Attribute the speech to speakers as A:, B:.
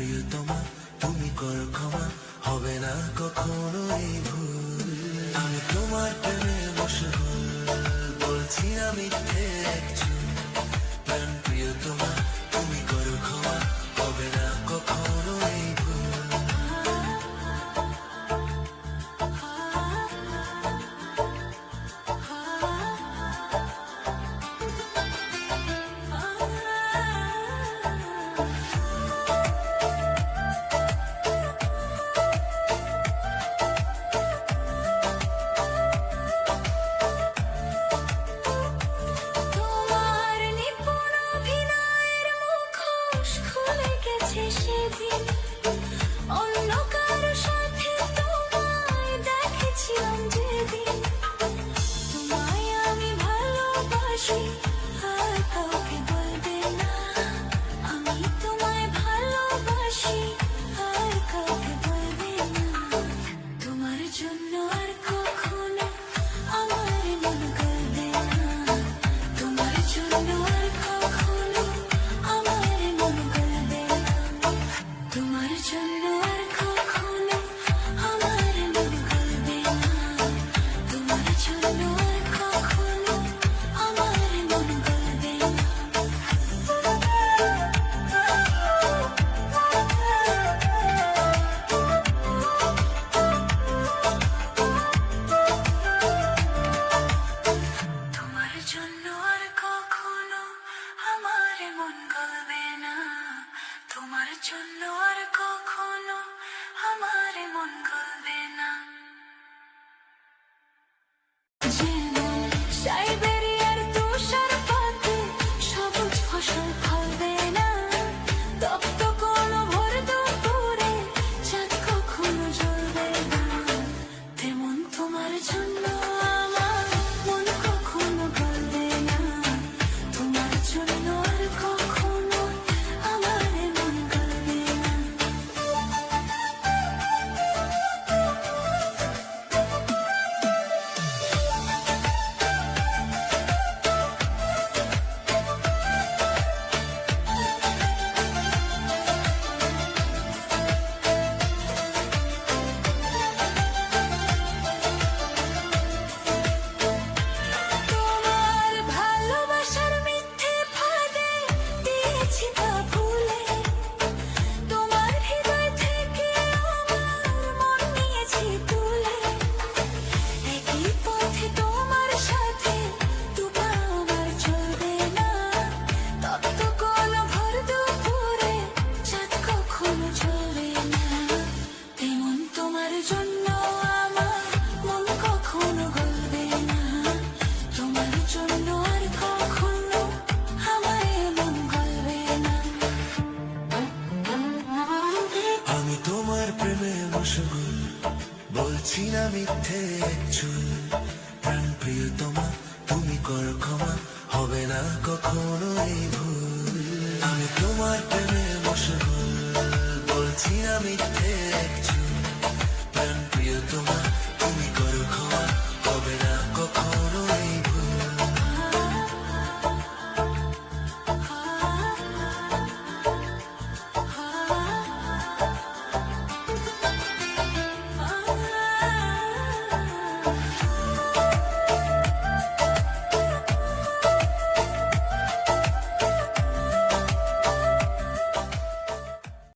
A: প্রিয়তমা তুমি করো ক্ষমা, হবে না কখনো এই ভুল। আমি তোমার প্রেমে মশগুল, বলছি না মিথ্যে একচুল। প্রাণ প্রিয়তমা তুমি করো ক্ষমা, হবে না কখনো এই ভুল।
B: তোমার নিপুণ অভিনয়ের মুখোশ খুলে গেছে সেদিন, অন্য কারো সাথে তোমায় দেখেছিলাম যেদিন। তোমায় আমি ভালোবাসি, আর কাউকে বলবে না। আমি তোমায় ভালোবাসি, আর কাউকে বলবে না। তোমার জন্য আর কখনো আমার মন গলবে না। তোমার জন্য আর কখনো আমার মন গলবে না। তোমার জন্য আর কখনো আমার মন গলবে না। তোমার জন্য আর কখনো আমার মন গলবে না। তোমার জন্য আর কখনো আমার মন গলবে না। তোমার জন্য আর কখনো আমার মন গলবে না। যেমন সাইবেরিয়ার তুষারপাতে সবুজ ফসল ফলবে না, তপ্ত কোনো ভোর দুপুরে চাঁদ কখনো জ্বলবে না। তেমন তোমার জন্য আমার মন কখনো গলবে না। তোমার জন্য আর কখনো আমার মন গলবে না। তোমার ভালোবাসার মিথ্যে ফাঁদে দিয়েছি তা ভুলে, তোমার হৃদয় থেকে আমার মন নিয়েছি তুলে। একই পথে তোমার সাথে দুপা আমার চলবে না, তপ্ত কোনো ভোর দুপুরে চাঁদ কখনো জ্বলবে না। তেমন তোমার জন্য আমার মন কখনো গলবে না। তোমার জন্য আর কখনো আমার মন গলবে না।
A: আমি তোমার প্রেমে মশগুল, বলছি না মিথ্যে একচুল। প্রাণ প্রিয়তমা তুমি করো ক্ষমা, হবে না কখনো এই ভুল। আমি তোমার প্রেমে মশগুল, বলছি না মিথ্যে একচুল।